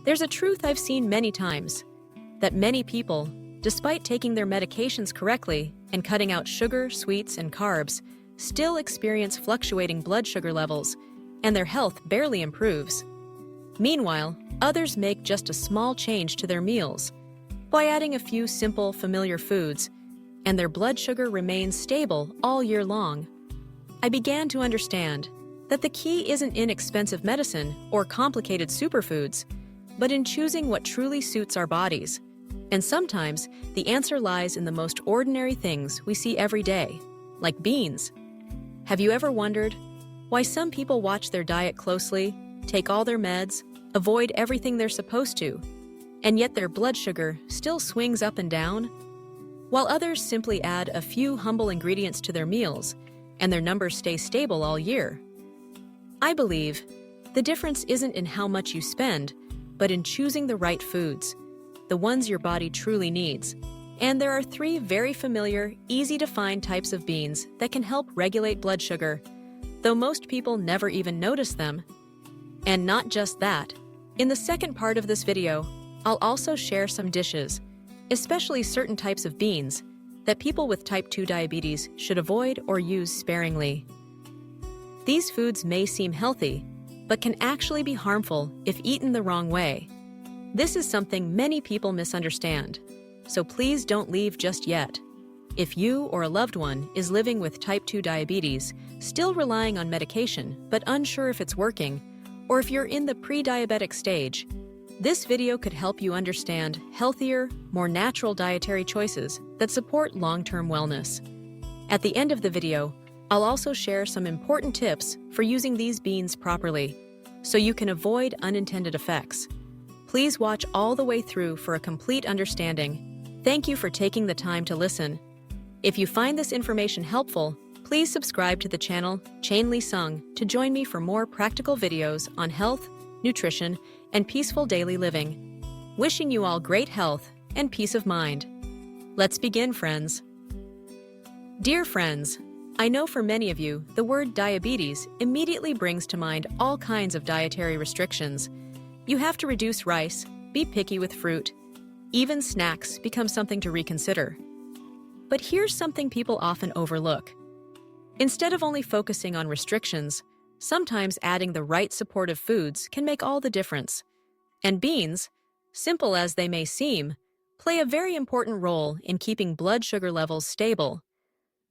There's a truth I've seen many times, that many people, despite taking their medications correctly and cutting out sugar, sweets, and carbs, still experience fluctuating blood sugar levels, and their health barely improves. Meanwhile, others make just a small change to their meals by adding a few simple, familiar foods, and their blood sugar remains stable all year long. I began to understand that the key isn't inexpensive medicine or complicated superfoods, but in choosing what truly suits our bodies. And sometimes, the answer lies in the most ordinary things we see every day, like beans. Have you ever wondered why some people watch their diet closely, take all their meds, avoid everything they're supposed to, and yet their blood sugar still swings up and down? While others simply add a few humble ingredients to their meals, and their numbers stay stable all year. I believe the difference isn't in how much you spend, but in choosing the right foods, the ones your body truly needs. And there are 3 very familiar, easy-to-find types of beans that can help regulate blood sugar, though most people never even notice them. And not just that. In the second part of this video, I'll also share some dishes, especially certain types of beans, that people with type 2 diabetes should avoid or use sparingly. These foods may seem healthy, but can actually be harmful if eaten the wrong way. This is something many people misunderstand, so please don't leave just yet. If you or a loved one is living with type 2 diabetes, still relying on medication but unsure if it's working, or if you're in the pre-diabetic stage, this video could help you understand healthier, more natural dietary choices that support long-term wellness. At the end of the video, I'll also share some important tips for using these beans properly, so you can avoid unintended effects. Please watch all the way through for a complete understanding. Thank you for taking the time to listen. If you find this information helpful, please subscribe to the channel Chainli Sung to join me for more practical videos on health, nutrition, and peaceful daily living. Wishing you all great health and peace of mind. Let's begin, friends. Dear friends, I know for many of you, the word diabetes immediately brings to mind all kinds of dietary restrictions. You have to reduce rice, be picky with fruit. Even snacks become something to reconsider. But here's something people often overlook. Instead of only focusing on restrictions, sometimes adding the right supportive foods can make all the difference. And beans, simple as they may seem, play a very important role in keeping blood sugar levels stable.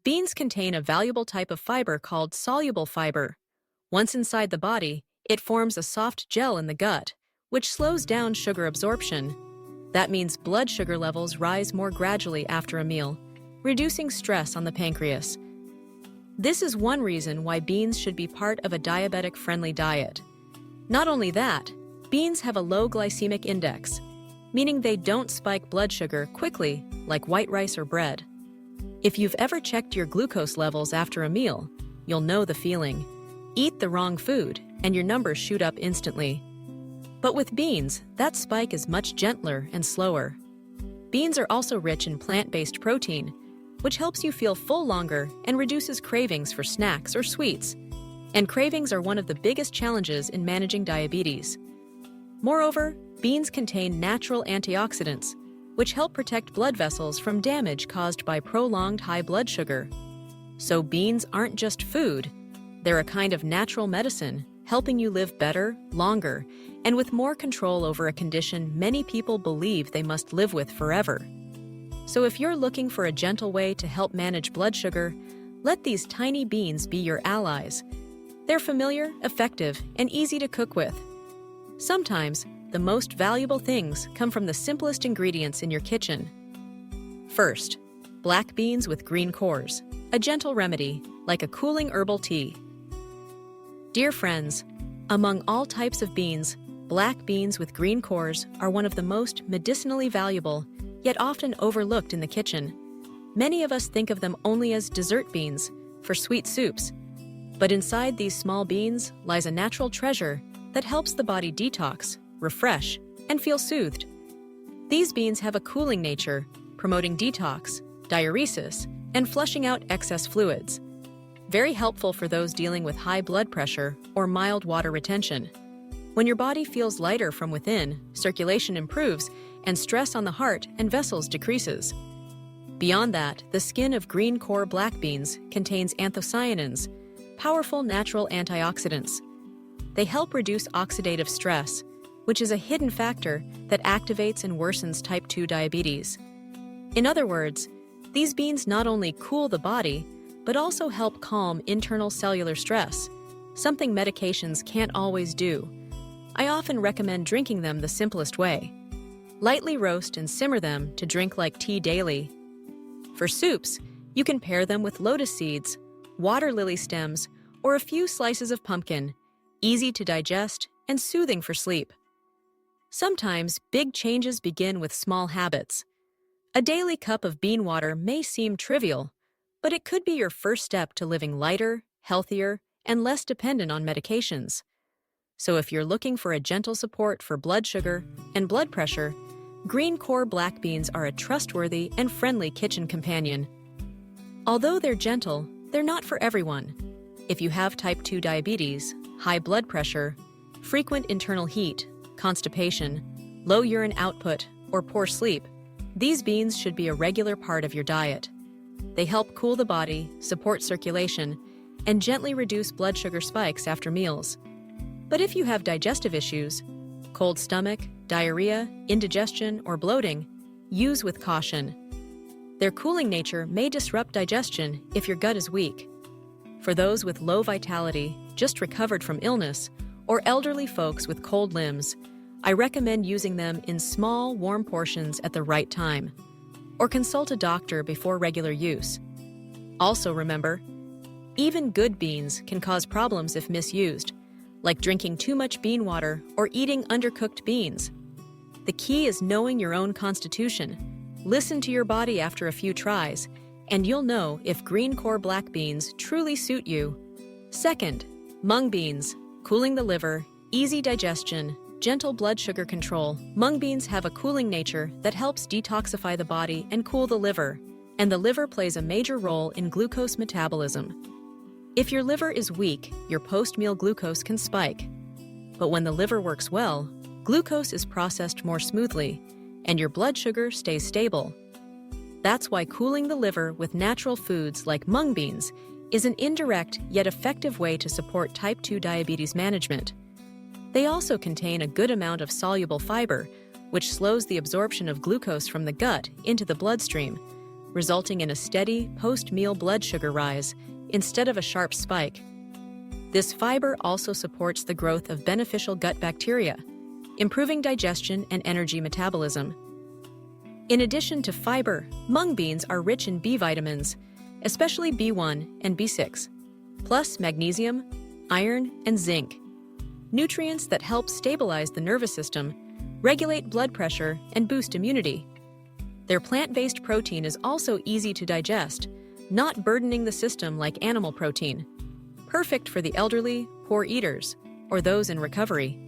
Beans contain a valuable type of fiber called soluble fiber. Once inside the body, it forms a soft gel in the gut, which slows down sugar absorption. That means blood sugar levels rise more gradually after a meal, reducing stress on the pancreas. This is one reason why beans should be part of a diabetic-friendly diet. Not only that, beans have a low glycemic index, meaning they don't spike blood sugar quickly like white rice or bread. If you've ever checked your glucose levels after a meal, you'll know the feeling. Eat the wrong food, and your numbers shoot up instantly. But with beans, that spike is much gentler and slower. Beans are also rich in plant-based protein, which helps you feel full longer and reduces cravings for snacks or sweets. And cravings are one of the biggest challenges in managing diabetes. Moreover, beans contain natural antioxidants, which help protect blood vessels from damage caused by prolonged high blood sugar. So beans aren't just food, they're a kind of natural medicine, helping you live better, longer, and with more control over a condition many people believe they must live with forever. So if you're looking for a gentle way to help manage blood sugar, let these tiny beans be your allies. They're familiar, effective, and easy to cook with. Sometimes, the most valuable things come from the simplest ingredients in your kitchen. First, black beans with green cores, a gentle remedy, like a cooling herbal tea. Dear friends, among all types of beans, black beans with green cores are one of the most medicinally valuable, yet often overlooked in the kitchen. Many of us think of them only as dessert beans, for sweet soups. But inside these small beans lies a natural treasure that helps the body detox, refresh, and feel soothed. These beans have a cooling nature, promoting detox, diuresis, and flushing out excess fluids. Very helpful for those dealing with high blood pressure or mild water retention. When your body feels lighter from within, circulation improves, and stress on the heart and vessels decreases. Beyond that, the skin of green core black beans contains anthocyanins, powerful natural antioxidants. They help reduce oxidative stress, which is a hidden factor that activates and worsens type 2 diabetes. In other words, these beans not only cool the body, but also help calm internal cellular stress, something medications can't always do. I often recommend drinking them the simplest way. Lightly roast and simmer them to drink like tea daily. For soups, you can pair them with lotus seeds, water lily stems, or a few slices of pumpkin, easy to digest and soothing for sleep. Sometimes big changes begin with small habits. A daily cup of bean water may seem trivial, but it could be your first step to living lighter, healthier, and less dependent on medications. So if you're looking for a gentle support for blood sugar and blood pressure, green core black beans are a trustworthy and friendly kitchen companion. Although they're gentle, they're not for everyone. If you have type 2 diabetes, high blood pressure, frequent internal heat, constipation, low urine output, or poor sleep, these beans should be a regular part of your diet. They help cool the body, support circulation, and gently reduce blood sugar spikes after meals. But if you have digestive issues, cold stomach, diarrhea, indigestion, or bloating, use with caution. Their cooling nature may disrupt digestion if your gut is weak. For those with low vitality, just recovered from illness, or elderly folks with cold limbs, I recommend using them in small, warm portions at the right time, or consult a doctor before regular use. Also remember, even good beans can cause problems if misused, like drinking too much bean water or eating undercooked beans. The key is knowing your own constitution. Listen to your body after a few tries, and you'll know if green core black beans truly suit you. Second, mung beans, cooling the liver, easy digestion, gentle blood sugar control. Mung beans have a cooling nature that helps detoxify the body and cool the liver, and the liver plays a major role in glucose metabolism. If your liver is weak, your post-meal glucose can spike. But when the liver works well, glucose is processed more smoothly, and your blood sugar stays stable. That's why cooling the liver with natural foods like mung beans is an indirect yet effective way to support type 2 diabetes management. They also contain a good amount of soluble fiber, which slows the absorption of glucose from the gut into the bloodstream, resulting in a steady post-meal blood sugar rise instead of a sharp spike. This fiber also supports the growth of beneficial gut bacteria, improving digestion and energy metabolism. In addition to fiber, mung beans are rich in B vitamins, especially B1 and B6, plus magnesium, iron, and zinc, nutrients that help stabilize the nervous system, regulate blood pressure, and boost immunity. Their plant-based protein is also easy to digest, not burdening the system like animal protein. Perfect for the elderly, poor eaters, or those in recovery.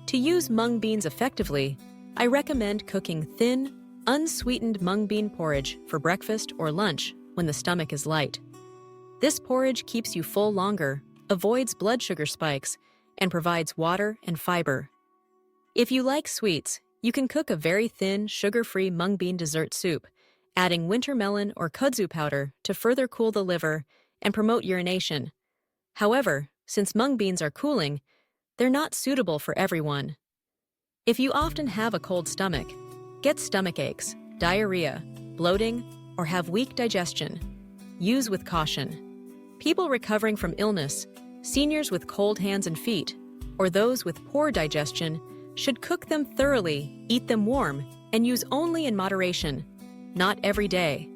To use mung beans effectively, I recommend cooking thin, unsweetened mung bean porridge for breakfast or lunch when the stomach is light. This porridge keeps you full longer, avoids blood sugar spikes, and provides water and fiber. If you like sweets, you can cook a very thin, sugar-free mung bean dessert soup, adding winter melon or kudzu powder to further cool the liver and promote urination. However, since mung beans are cooling, they're not suitable for everyone. If you often have a cold stomach, get stomach aches, diarrhea, bloating, or have weak digestion, use with caution. People recovering from illness, seniors with cold hands and feet, or those with poor digestion should cook them thoroughly, eat them warm, and use only in moderation, not every day.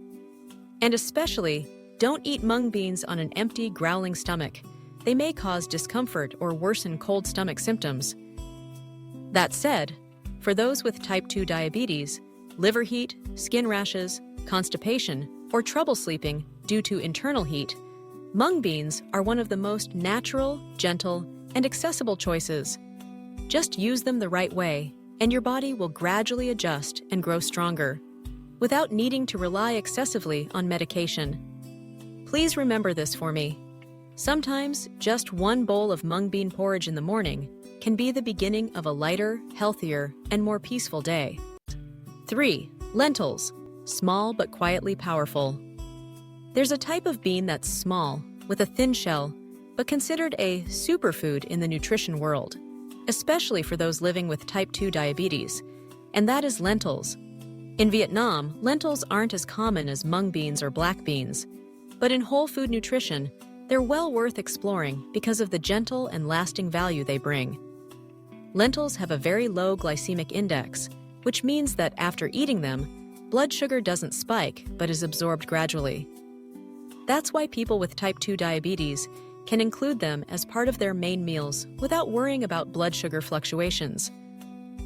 And especially, don't eat mung beans on an empty, growling stomach. They may cause discomfort or worsen cold stomach symptoms. That said, for those with type 2 diabetes, liver heat, skin rashes, constipation, or trouble sleeping due to internal heat, mung beans are one of the most natural, gentle, and accessible choices. Just use them the right way, and your body will gradually adjust and grow stronger, without needing to rely excessively on medication. Please remember this for me. Sometimes, just one bowl of mung bean porridge in the morning can be the beginning of a lighter, healthier, and more peaceful day. 3. Lentils, small but quietly powerful. There's a type of bean that's small, with a thin shell, but considered a superfood in the nutrition world, especially for those living with type 2 diabetes, and that is lentils. In Vietnam, lentils aren't as common as mung beans or black beans, but in whole food nutrition, they're well worth exploring because of the gentle and lasting value they bring. Lentils have a very low glycemic index, which means that after eating them, blood sugar doesn't spike but is absorbed gradually. That's why people with type 2 diabetes can include them as part of their main meals without worrying about blood sugar fluctuations.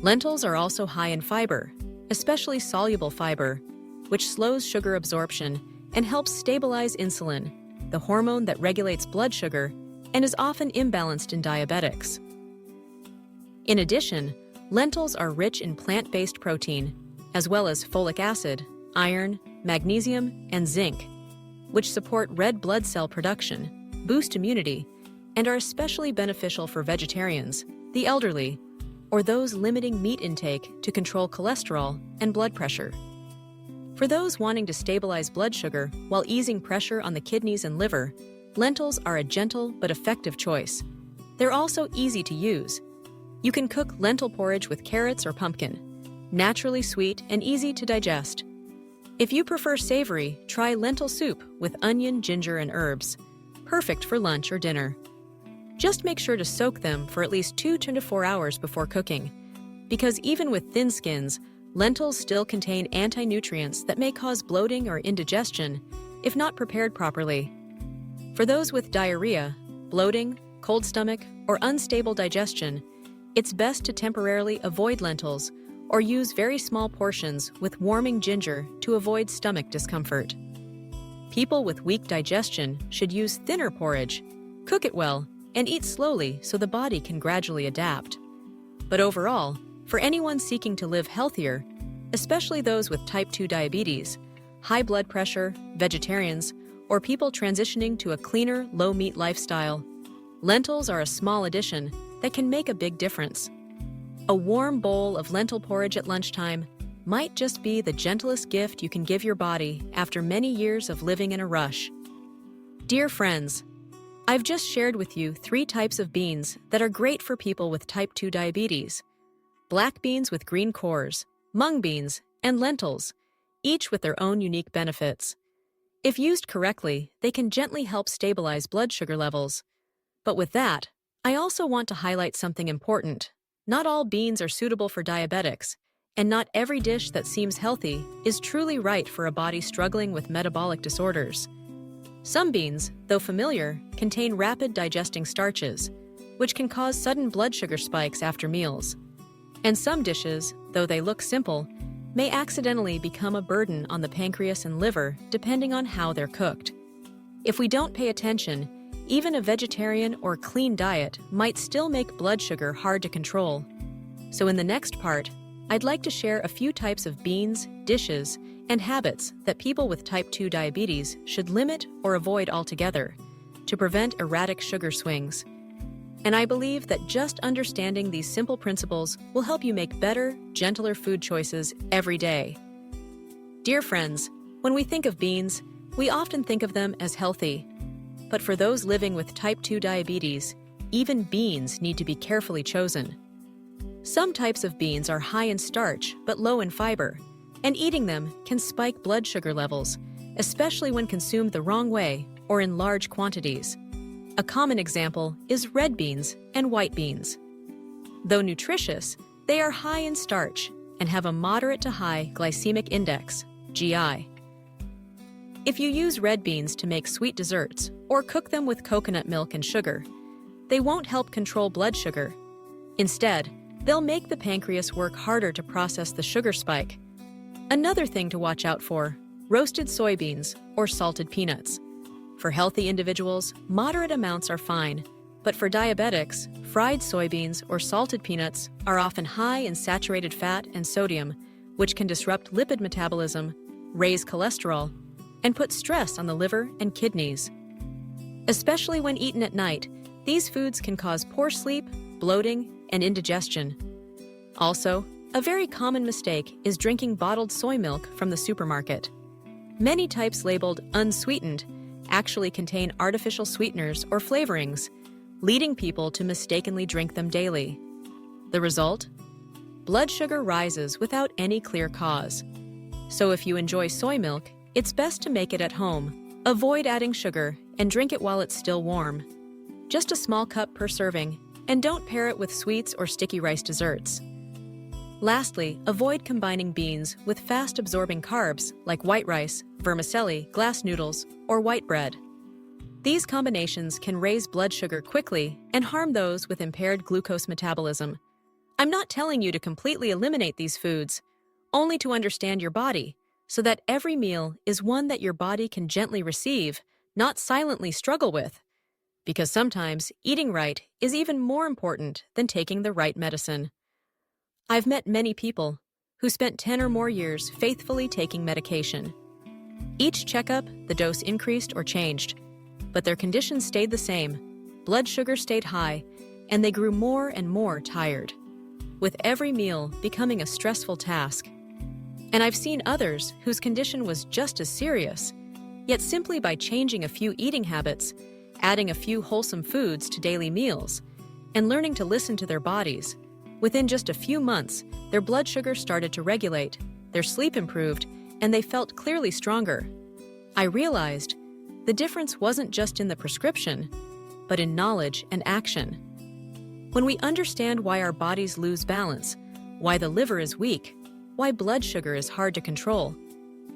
Lentils are also high in fiber, especially soluble fiber, which slows sugar absorption and helps stabilize insulin, the hormone that regulates blood sugar and is often imbalanced in diabetics. In addition, lentils are rich in plant-based protein, as well as folic acid, iron, magnesium, and zinc, which support red blood cell production, boost immunity, and are especially beneficial for vegetarians, the elderly, or those limiting meat intake to control cholesterol and blood pressure. For those wanting to stabilize blood sugar while easing pressure on the kidneys and liver, lentils are a gentle but effective choice. They're also easy to use. You can cook lentil porridge with carrots or pumpkin, naturally sweet and easy to digest. If you prefer savory, try lentil soup with onion, ginger, and herbs, perfect for lunch or dinner. Just make sure to soak them for at least 2 to 4 hours before cooking, because even with thin skins, lentils still contain anti-nutrients that may cause bloating or indigestion if not prepared properly. For those with diarrhea, bloating, cold stomach, or unstable digestion, it's best to temporarily avoid lentils or use very small portions with warming ginger to avoid stomach discomfort. People with weak digestion should use thinner porridge, cook it well, and eat slowly so the body can gradually adapt. But overall, for anyone seeking to live healthier, especially those with type 2 diabetes, high blood pressure, vegetarians, or people transitioning to a cleaner, low-meat lifestyle, lentils are a small addition that can make a big difference. A warm bowl of lentil porridge at lunchtime might just be the gentlest gift you can give your body after many years of living in a rush. Dear friends, I've just shared with you 3 types of beans that are great for people with type 2 diabetes: black beans with green cores, mung beans, and lentils, each with their own unique benefits. If used correctly, they can gently help stabilize blood sugar levels. But with that, I also want to highlight something important. Not all beans are suitable for diabetics, and not every dish that seems healthy is truly right for a body struggling with metabolic disorders. Some beans, though familiar, contain rapid digesting starches, which can cause sudden blood sugar spikes after meals. And some dishes, though they look simple, may accidentally become a burden on the pancreas and liver depending on how they're cooked. If we don't pay attention, even a vegetarian or clean diet might still make blood sugar hard to control. So in the next part, I'd like to share a few types of beans, dishes, and habits that people with type 2 diabetes should limit or avoid altogether to prevent erratic sugar swings. And I believe that just understanding these simple principles will help you make better, gentler food choices every day. Dear friends, when we think of beans, we often think of them as healthy. But for those living with type 2 diabetes, even beans need to be carefully chosen. Some types of beans are high in starch but low in fiber, and eating them can spike blood sugar levels, especially when consumed the wrong way or in large quantities. A common example is red beans and white beans. Though nutritious, they are high in starch and have a moderate to high glycemic index, GI. If you use red beans to make sweet desserts or cook them with coconut milk and sugar, they won't help control blood sugar. Instead, they'll make the pancreas work harder to process the sugar spike. Another thing to watch out for: roasted soybeans or salted peanuts. For healthy individuals, moderate amounts are fine, but for diabetics, fried soybeans or salted peanuts are often high in saturated fat and sodium, which can disrupt lipid metabolism, raise cholesterol, and put stress on the liver and kidneys. Especially when eaten at night, these foods can cause poor sleep, bloating, and indigestion. Also, a very common mistake is drinking bottled soy milk from the supermarket. Many types labeled unsweetened actually contain artificial sweeteners or flavorings, leading people to mistakenly drink them daily. The result? Blood sugar rises without any clear cause. So if you enjoy soy milk, it's best to make it at home. Avoid adding sugar and drink it while it's still warm. Just a small cup per serving, and don't pair it with sweets or sticky rice desserts. Lastly, avoid combining beans with fast-absorbing carbs like white rice, vermicelli, glass noodles, or white bread. These combinations can raise blood sugar quickly and harm those with impaired glucose metabolism. I'm not telling you to completely eliminate these foods, only to understand your body, so that every meal is one that your body can gently receive, not silently struggle with. Because sometimes eating right is even more important than taking the right medicine. I've met many people who spent 10 or more years faithfully taking medication. Each checkup, the dose increased or changed, but their conditions stayed the same, blood sugar stayed high, and they grew more and more tired, with every meal becoming a stressful task. And I've seen others whose condition was just as serious, yet simply by changing a few eating habits, adding a few wholesome foods to daily meals, and learning to listen to their bodies, within just a few months, their blood sugar started to regulate, their sleep improved, and they felt clearly stronger. I realized the difference wasn't just in the prescription, but in knowledge and action. When we understand why our bodies lose balance, why the liver is weak, why blood sugar is hard to control,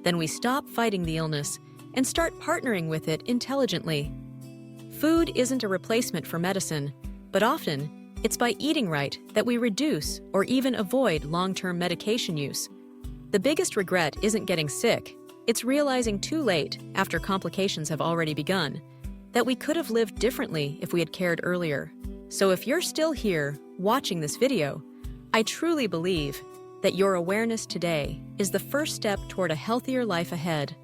then we stop fighting the illness and start partnering with it intelligently. Food isn't a replacement for medicine, but often it's by eating right that we reduce or even avoid long-term medication use. The biggest regret isn't getting sick, it's realizing too late, after complications have already begun, that we could have lived differently if we had cared earlier. So if you're still here, watching this video, I truly believe that your awareness today is the first step toward a healthier life ahead.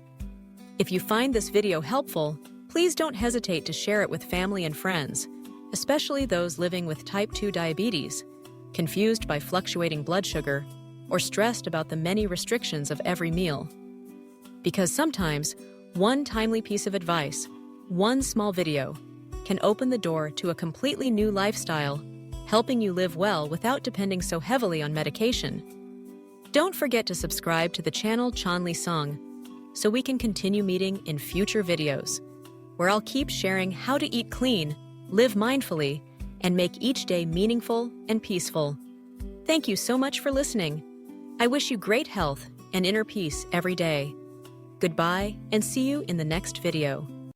If you find this video helpful, please don't hesitate to share it with family and friends, especially those living with type 2 diabetes, confused by fluctuating blood sugar, or stressed about the many restrictions of every meal. Because sometimes, one timely piece of advice, one small video, can open the door to a completely new lifestyle, helping you live well without depending so heavily on medication. Don't forget to subscribe to the channel Chanli Song, so we can continue meeting in future videos, where I'll keep sharing how to eat clean, live mindfully, and make each day meaningful and peaceful. Thank you so much for listening. I wish you great health and inner peace every day. Goodbye, and see you in the next video.